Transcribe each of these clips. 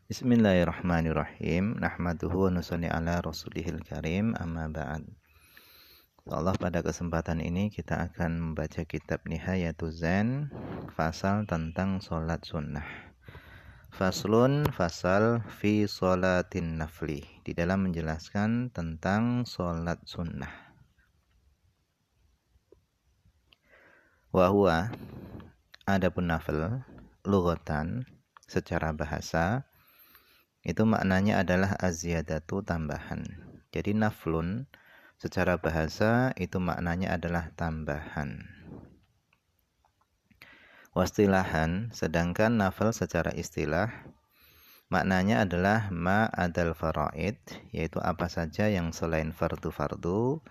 Bismillahirrahmanirrahim. Nahmaduhu wa nusalli ala rasulihil karim. Amma ba'd. Allah, pada kesempatan ini kita akan membaca kitab Nihayatuz Zain, fasal tentang sholat sunnah. Faslun, fasal fi sholatin nafli, di dalam menjelaskan tentang sholat sunnah. Wahua, adapun nafil, lughatan, secara bahasa, itu maknanya adalah az-ziyadatu, tambahan. Jadi naflun secara bahasa itu maknanya adalah tambahan. Wastilahan, sedangkan nafil secara istilah maknanya adalah ma adal faraid, yaitu apa saja yang selain fardu-fardu,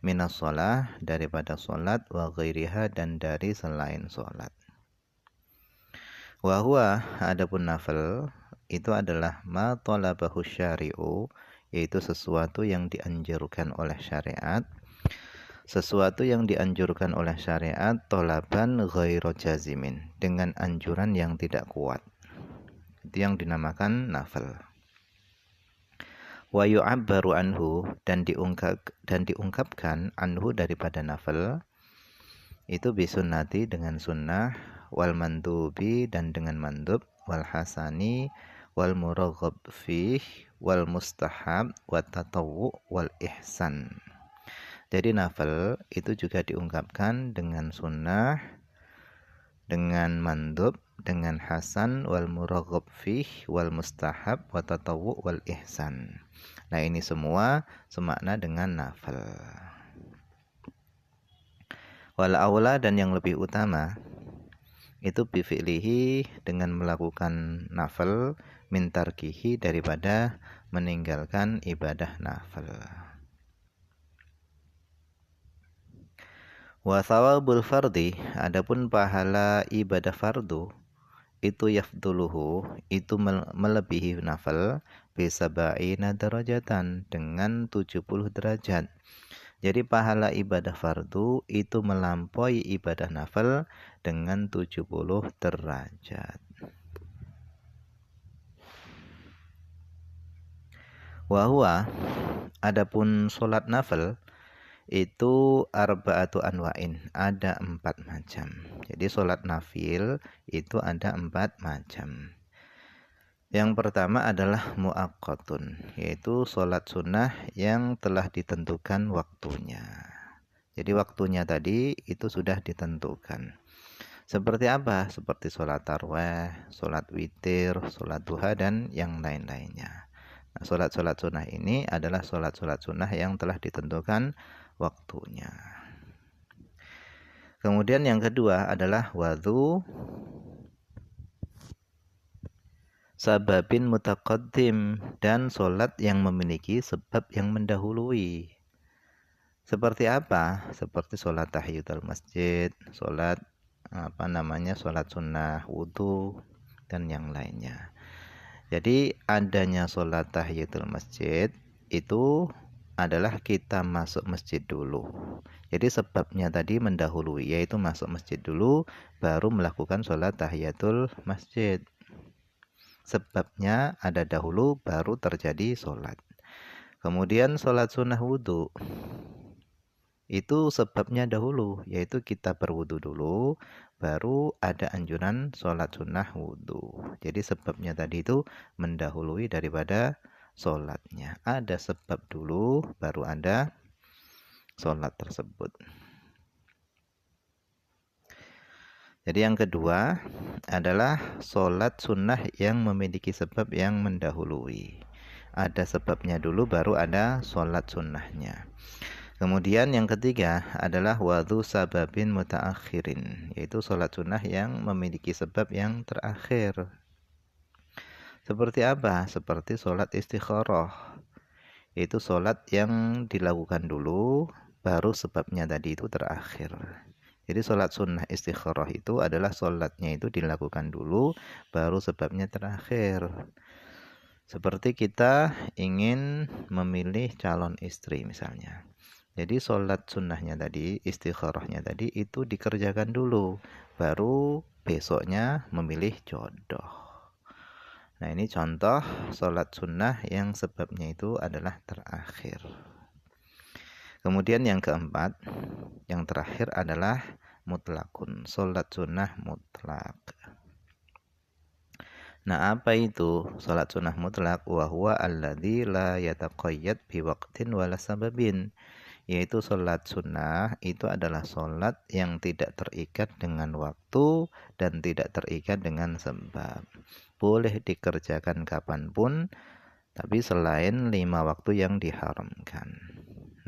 minas sholah, daripada sholat, wa ghairiha, dan dari selain sholat. Wahua, adapun nafil itu adalah ma talabahu syari'u, yaitu sesuatu yang dianjurkan oleh syariat. Sesuatu yang dianjurkan oleh syariat, tolaban ghairu jazimin, dengan anjuran yang tidak kuat. Itu yang dinamakan nafil. Wa yu'abbaru anhu, dan diungkapkan anhu daripada nafil itu bisunnati, dengan sunnah, wal mandubi, dan dengan mandub, wal hasani, wal muraghab fih, wal mustahab, wat tatawwu, wal ihsan. Jadi nafil itu juga diungkapkan dengan sunnah, dengan mandub, dengan hasan, wal muraghab fih, wal mustahab, wat tatawwu, wal ihsan. Nah, ini semua semakna dengan nafil. Wal aula, dan yang lebih utama itu bifi'lihi, dengan melakukan nafil, min tarkihi, daripada meninggalkan ibadah nafil. Wa thawabul fardi, adapun pahala ibadah fardu itu yafduluhu, itu melebihi nafil, bisaba'ina darajatan, dengan 70 derajat. Jadi pahala ibadah fardu itu melampaui ibadah nafil dengan 70 derajat. Wahua, adapun sholat nafil itu arba'atu anwa'in, ada 4 macam. Jadi sholat nafil itu ada 4 macam. Yang pertama adalah muaqqatun, yaitu sholat sunnah yang telah ditentukan waktunya. Jadi waktunya tadi itu sudah ditentukan. Seperti apa? Seperti sholat tarawih, sholat witir, sholat duha, dan yang lain-lainnya. Nah, sholat-sholat sunnah ini adalah sholat-sholat sunnah yang telah ditentukan waktunya. Kemudian yang kedua adalah wadhu sababin mutaqaddim, dan sholat yang memiliki sebab yang mendahului. Seperti apa? Seperti sholat tahiyatul masjid, sholat sholat sunnah wudu, dan yang lainnya. Jadi adanya sholat tahiyatul masjid itu adalah kita masuk masjid dulu. Jadi sebabnya tadi mendahului, yaitu masuk masjid dulu baru melakukan sholat tahiyatul masjid. Sebabnya ada dahulu baru terjadi sholat. Kemudian sholat sunnah wudu, itu sebabnya dahulu, yaitu kita berwudu dulu baru ada anjuran sholat sunnah wudu. Jadi sebabnya tadi itu mendahului daripada sholatnya. Ada sebab dulu baru ada sholat tersebut. Jadi yang kedua adalah sholat sunnah yang memiliki sebab yang mendahului. Ada sebabnya dulu baru ada sholat sunnahnya. Kemudian yang ketiga adalah wadhu sababin mutaakhirin, yaitu sholat sunnah yang memiliki sebab yang terakhir. Seperti apa? Seperti sholat istikharah. Itu sholat yang dilakukan dulu baru sebabnya tadi itu terakhir. Jadi sholat sunnah istikharah itu adalah sholatnya itu dilakukan dulu baru sebabnya terakhir. Seperti kita ingin memilih calon istri misalnya. Jadi sholat sunnahnya tadi, istikharahnya tadi itu dikerjakan dulu baru besoknya memilih jodoh. Nah, ini contoh sholat sunnah yang sebabnya itu adalah terakhir. Kemudian yang keempat, yang terakhir adalah mutlakun, sholat sunnah mutlak. Nah, apa itu sholat sunnah mutlak? Wa huwa alladzi la yataqayyad biwaqtin wala sababin. Yaitu sholat sunnah itu adalah sholat yang tidak terikat dengan waktu dan tidak terikat dengan sebab. Boleh dikerjakan kapanpun, tapi selain 5 waktu yang diharamkan.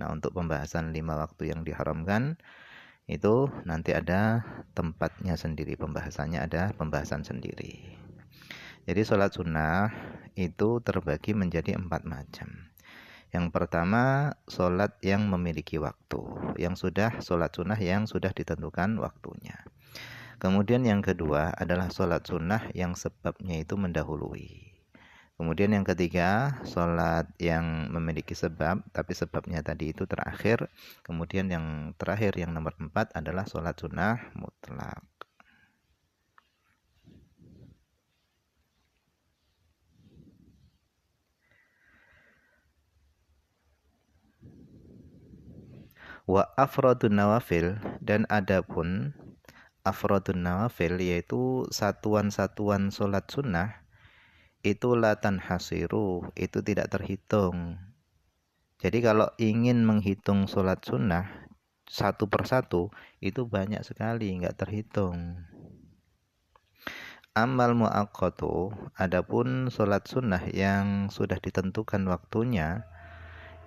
Nah, untuk pembahasan 5 waktu yang diharamkan itu nanti ada tempatnya sendiri, pembahasannya ada pembahasan sendiri. Jadi sholat sunnah itu terbagi menjadi 4 macam. Yang pertama, sholat yang memiliki waktu, yang sudah sholat sunnah yang sudah ditentukan waktunya. Kemudian yang kedua adalah sholat sunnah yang sebabnya itu mendahului. Kemudian yang ketiga, sholat yang memiliki sebab, tapi sebabnya tadi itu terakhir. Kemudian yang terakhir, yang nomor 4 adalah sholat sunnah mutlak. Wa afrodun nawafil, dan adapun afrodun nawafil yaitu satuan-satuan sholat sunnah itu latan hasiru, itu tidak terhitung. Jadi kalau ingin menghitung sholat sunnah satu persatu itu banyak sekali, nggak terhitung. Amal muaqqatu, adapun sholat sunnah yang sudah ditentukan waktunya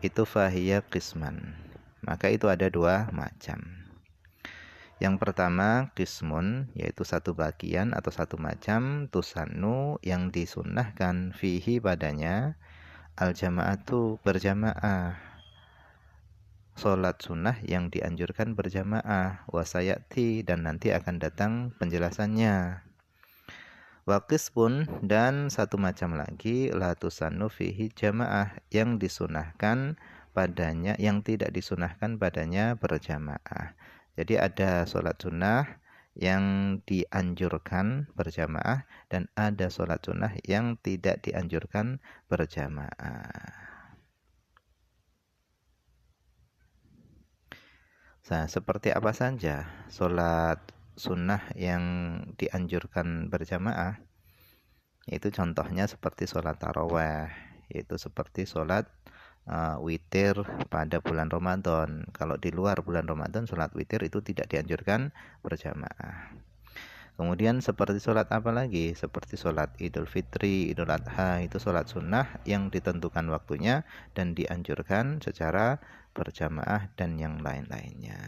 itu fahiya qisman. Maka itu ada 2 macam. Yang pertama qismun, yaitu satu bagian atau satu macam, tusannu yang disunnahkan fihi padanya al-jama'atu berjamaah. Sholat sunnah yang dianjurkan berjamaah, wasayati, dan nanti akan datang penjelasannya. Waqis pun, dan satu macam lagi la tusannu fihi jamaah, yang disunahkan padanya, yang tidak disunahkan padanya berjamaah. Jadi ada sholat sunnah yang dianjurkan berjamaah dan ada sholat sunnah yang tidak dianjurkan berjamaah. Nah, seperti apa saja sholat sunnah yang dianjurkan berjamaah? Itu contohnya seperti sholat taraweh, yaitu seperti sholat witir pada bulan Ramadan. Kalau di luar bulan Ramadan, sholat witir itu tidak dianjurkan berjamaah. Kemudian seperti sholat apa lagi? Seperti sholat Idul Fitri, Idul Adha, itu sholat sunnah yang ditentukan waktunya dan dianjurkan secara berjamaah dan yang lain-lainnya.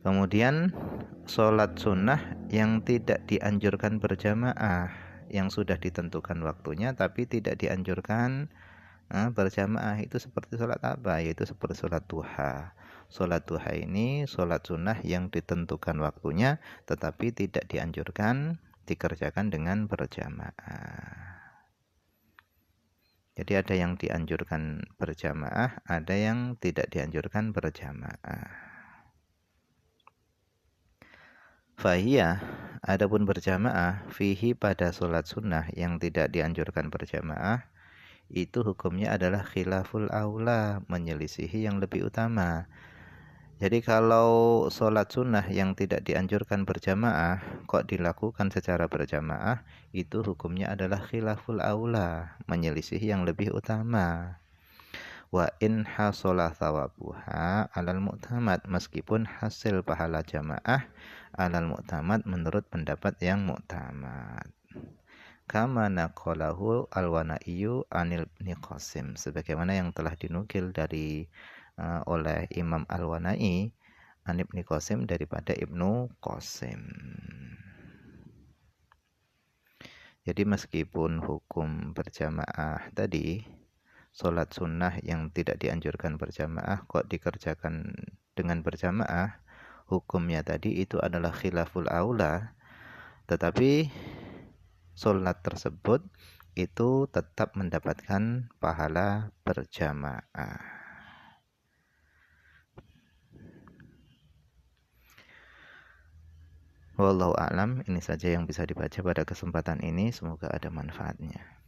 Kemudian sholat sunnah yang tidak dianjurkan berjamaah, yang sudah ditentukan waktunya tapi tidak dianjurkan berjamaah, itu seperti sholat apa? Yaitu seperti sholat duha. Sholat duha ini sholat sunnah yang ditentukan waktunya tetapi tidak dianjurkan dikerjakan dengan berjamaah. Jadi ada yang dianjurkan berjamaah, ada yang tidak dianjurkan berjamaah. Fahiyah, adapun berjamaah, fihi pada sholat sunnah yang tidak dianjurkan berjamaah, itu hukumnya adalah khilaful aula, menyelisihi yang lebih utama. Jadi kalau sholat sunnah yang tidak dianjurkan berjamaah, kok dilakukan secara berjamaah, itu hukumnya adalah khilaful aula, menyelisihi yang lebih utama. Wa in hasolah thawabuha alal mu'tamad, meskipun hasil pahala jamaah alal mu'tamad menurut pendapat yang mu'tamad. Kama naqalahu al-Wana'iyu anil Ibni Qasim, sebagaimana yang telah dinukil dari oleh Imam Al-Wana'i an Ibni Qasim daripada Ibnu Qasim. Jadi meskipun hukum berjamaah tadi, sholat sunnah yang tidak dianjurkan berjamaah kok dikerjakan dengan berjamaah, hukumnya tadi itu adalah khilaful aula, tetapi sholat tersebut itu tetap mendapatkan pahala berjamaah. Wallahu a'lam, ini saja yang bisa dibaca pada kesempatan ini, semoga ada manfaatnya.